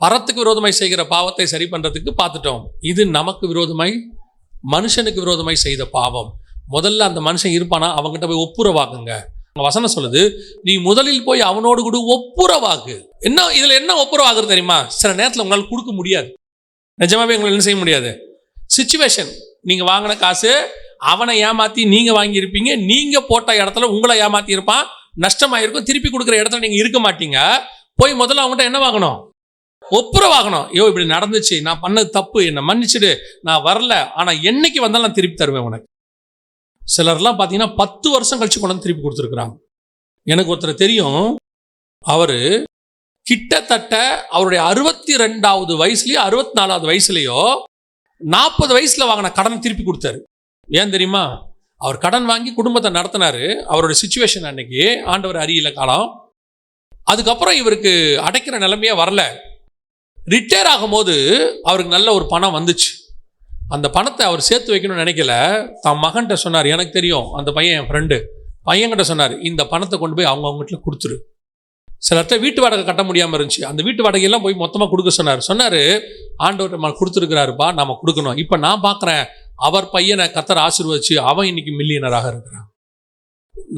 பரத்துக்கு விரோதமாய் செய்கிற பாவத்தை சரி பண்றதுக்கு பார்த்துட்டோம். இது நமக்கு விரோதமாய் மனுஷனுக்கு விரோதமாய் செய்த பாவம். முதல்ல அந்த மனுஷன் இருப்பானா அவங்ககிட்ட போய் ஒப்புரவாக்குங்க. வசனம் சொல்லுது, நீ முதலில் போய் அவனோடு கூட ஒப்புரவாக்கு. என்ன இதுல என்ன ஒப்புரவாகுறது தெரியுமா? சில நேரத்தில் உங்களால் கொடுக்க முடியாது. நிஜமாவே உங்களால் என்ன செய்ய முடியாது. சிச்சுவேஷன், நீங்க வாங்கின காசு அவனை ஏமாத்தி நீங்க வாங்கியிருப்பீங்க, நீங்க போட்ட இடத்துல உங்களை ஏமாத்தி இருப்பான், நஷ்டமாயிருக்கும். திருப்பி கொடுக்குற இடத்துல நீங்க இருக்க மாட்டீங்க. போய் முதல்ல அவங்ககிட்ட என்ன வாங்கணும்? ஒப்புரவாகணும். ஐயோ இப்படி நடந்துச்சு, நான் பண்ணது தப்பு, என்னை மன்னிச்சுடு, நான் வரல, ஆனா என்னைக்கு வந்தாலும் நான் திருப்பி தருவேன் உனக்கு. சிலர்லாம் பார்த்தீங்கன்னா 10 வருஷம் கழிச்சு கொண்டு வந்து திருப்பி கொடுத்துருக்குறாங்க. எனக்கு ஒருத்தர் தெரியும், அவரு கிட்டத்தட்ட அவருடைய 62வது வயசுலயோ 64வது வயசுலயோ 40 வயசுல வாங்கின கடனை திருப்பி கொடுத்தாரு. ஏன் தெரியுமா? அவர் கடன் வாங்கி குடும்பத்தை நடத்தினாரு. அவருடைய சிச்சுவேஷன் அன்னைக்கு ஆண்டவர் அறியல காலம். அதுக்கப்புறம் இவருக்கு அடைக்கிற நிலைமையே வரல. ரிட்டையர் ஆகும்போது அவருக்கு நல்ல ஒரு பணம் வந்துச்சு. அந்த பணத்தை அவர் சேர்த்து வைக்கணும்னு நினைக்கல. தன் மகன்கிட்ட சொன்னார், எனக்கு தெரியும் அந்த பையன் என் ஃப்ரெண்டு, பையன்கிட்ட சொன்னார், இந்த பணத்தை கொண்டு போய் அவங்ககிட்ட கொடுத்துரு. சிலர்கிட்ட வீட்டு வாடகை கட்ட முடியாமல் இருந்துச்சு, அந்த வீட்டு வாடகையெல்லாம் போய் மொத்தமாக கொடுக்க சொன்னார். ஆண்டவர் கொடுத்துருக்கிறாருப்பா, நம்ம கொடுக்கணும். இப்போ நான் பார்க்குறேன், அவர் பையனை கர்த்தர் ஆசீர்வதிச்சு அவன் இன்னைக்கு மில்லியனராக இருக்கிறான்.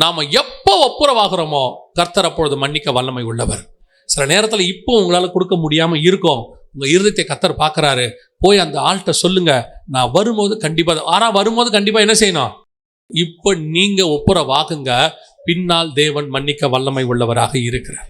நாம எப்போ ஒப்புரவாகிறோமோ கர்த்தர் அப்பொழுது மன்னிக்க வல்லமை உள்ளவர். சில நேரத்தில் இப்போ உங்களால் கொடுக்க முடியாம இருக்கும், உங்க இருதயத்தை கர்த்தர் பார்க்கறாரு. போய் அந்த ஆள்கிட்ட சொல்லுங்க, நான் வரும்போது கண்டிப்பா என்ன செய்யணும்? இப்போ நீங்க ஒப்புரவாகுங்க, பின்னால் தேவன் மன்னிக்க வல்லமை உள்ளவராக இருக்கிறார்.